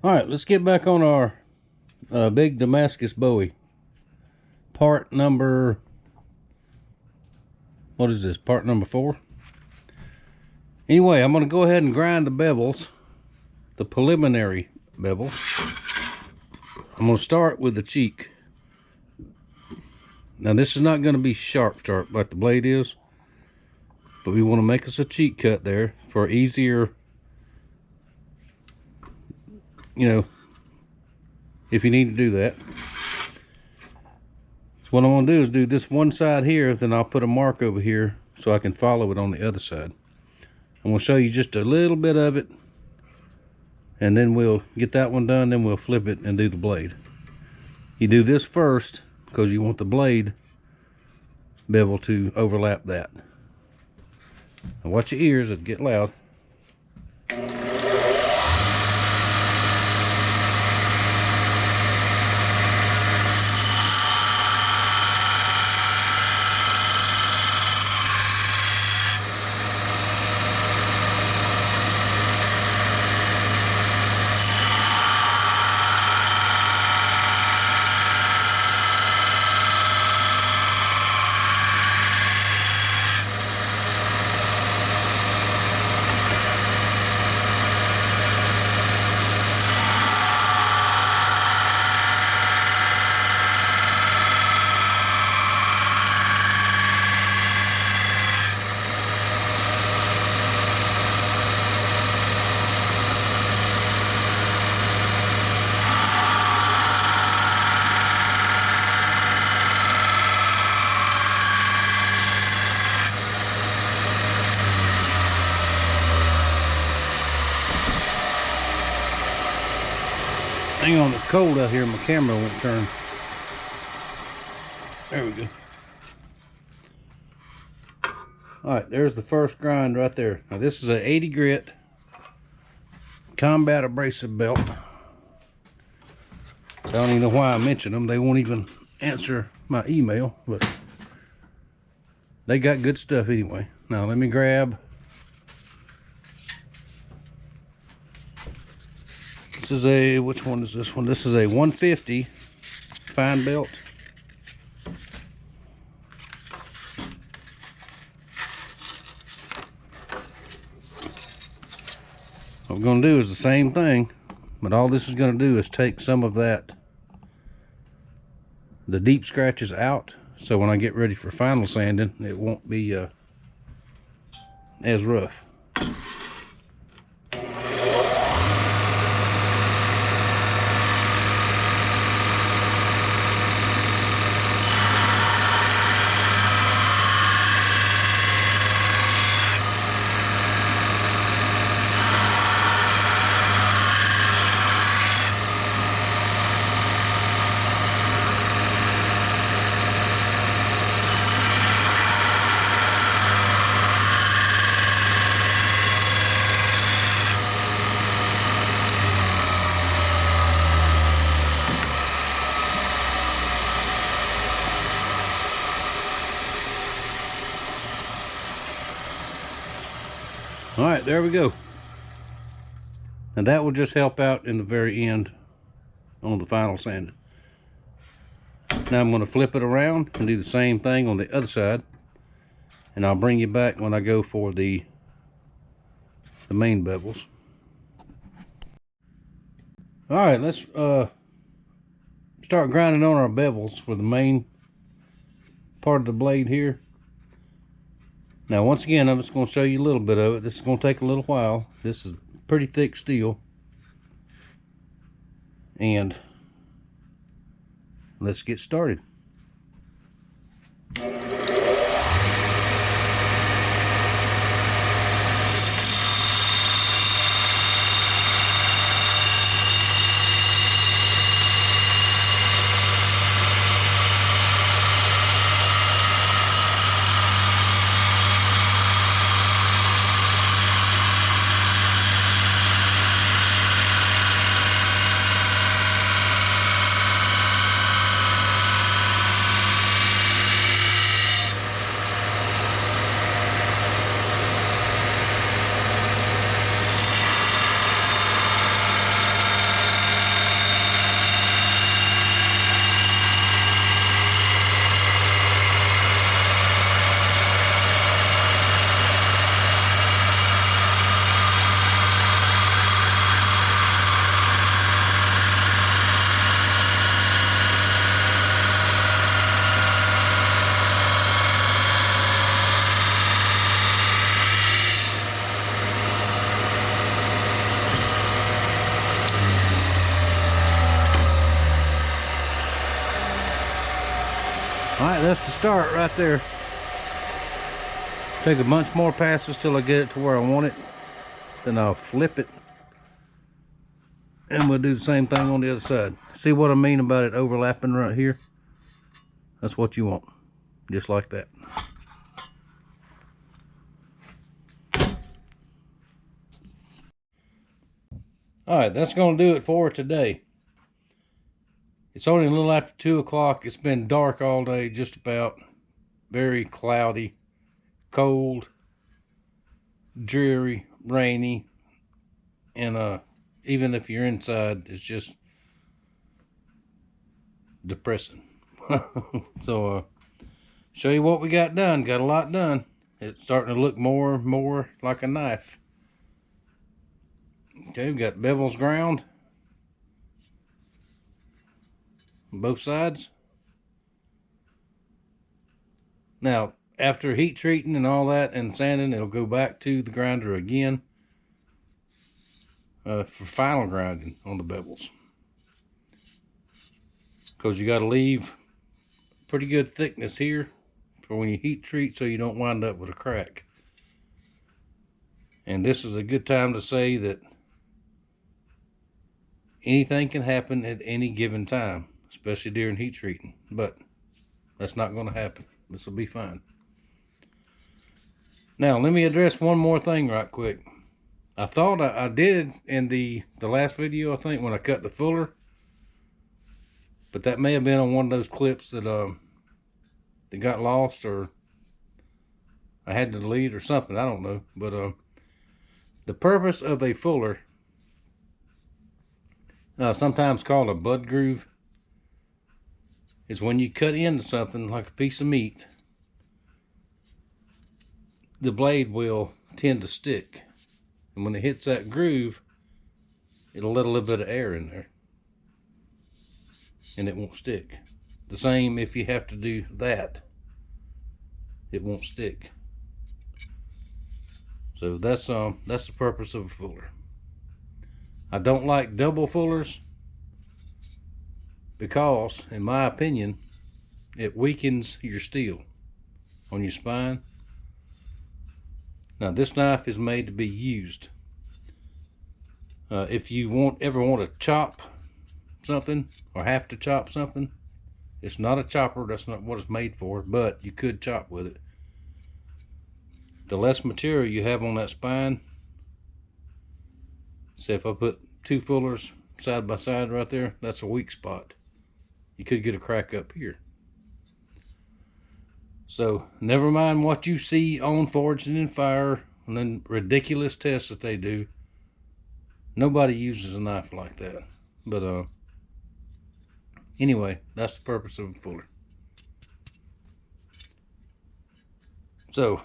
Alright, let's get back on our big Damascus Bowie. Part number... what is this? Part number 4? Anyway, I'm going to go ahead and grind the bevels. The preliminary bevels. I'm going to start with the cheek. Now this is not going to be sharp like the blade is. But we want to make us a cheek cut there for easier... you know, if you need to do that. So what I'm going to do is do this one side here, then I'll put a mark over here so I can follow it on the other side. I'm going to show you just a little bit of it, and then we'll get that one done, then we'll flip it and do the blade. You do this first because you want the blade bevel to overlap that. Now watch your ears, it'll get loud. Hang on, it's cold out here, my camera won't turn. There we go. Alright, there's the first grind right there. Now this is a 80 grit combat abrasive belt. I don't even know why I mentioned them. They won't even answer my email, but they got good stuff anyway. Now let me grab... this is a, which one is this one? This is a 150 fine belt. What we're going to do is the same thing, but all this is going to do is take some of that, the deep scratches out, so when I get ready for final sanding, it won't be as rough. Alright, there we go. And that will just help out in the very end on the final sanding. Now I'm going to flip it around and do the same thing on the other side. And I'll bring you back when I go for the main bevels. Alright, let's start grinding on our bevels for the main part of the blade here. Now once again, I'm just going to show you a little bit of it. This is going to take a little while. This is pretty thick steel. And let's get started. start right there. Take a bunch more passes till I get it to where I want it. Then I'll flip it. And we'll do the same thing on the other side. See what I mean about it overlapping right here? That's what you want. Just like that. Alright, that's going to do it for today. It's only a little after 2 o'clock. It's been dark all day, just about. Very cloudy, cold, dreary, rainy. And even if you're inside, it's just depressing. So, show you what we got done. Got a lot done. It's starting to look more and more like a knife. Okay, we've got bevels ground on both sides. Now, after heat treating and all that and sanding, it'll go back to the grinder again for final grinding on the bevels. Because you got to leave pretty good thickness here for when you heat treat so you don't wind up with a crack. And this is a good time to say that anything can happen at any given time, especially during heat treating. But that's not going to happen. This will be fine. Now, let me address one more thing right quick. I thought I did in the last video, I think, when I cut the fuller. But that may have been on one of those clips that got lost, or I had to delete or something. I don't know. But the purpose of a fuller, sometimes called a bud groove, is when you cut into something like a piece of meat, the blade will tend to stick. And when it hits that groove, it'll let a little bit of air in there. And it won't stick. The same if you have to do that. It won't stick. So that's the purpose of a fuller. I don't like double fullers because, in my opinion, it weakens your steel on your spine. Now, this knife is made to be used. If you ever want to chop something or have to chop something, it's not a chopper. That's not what it's made for, but you could chop with it. The less material you have on that spine, say if I put two fullers side by side right there, that's a weak spot. You could get a crack up here. So never mind what you see on Forged and in Fire and then ridiculous tests that they do. Nobody uses a knife like that. But anyway, that's the purpose of a fuller. So,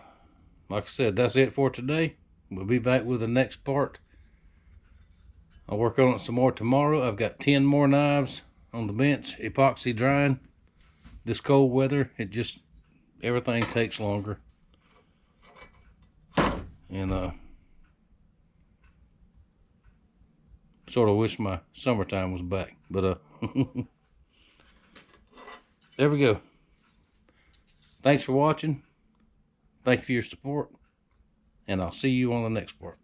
like I said, that's it for today. We'll be back with the next part. I'll work on it some more tomorrow. I've got 10 more knives on the bench, epoxy drying. This cold weather, everything takes longer. And sort of wish my summertime was back. But there we go. Thanks for watching. Thank you for your support. And I'll see you on the next part.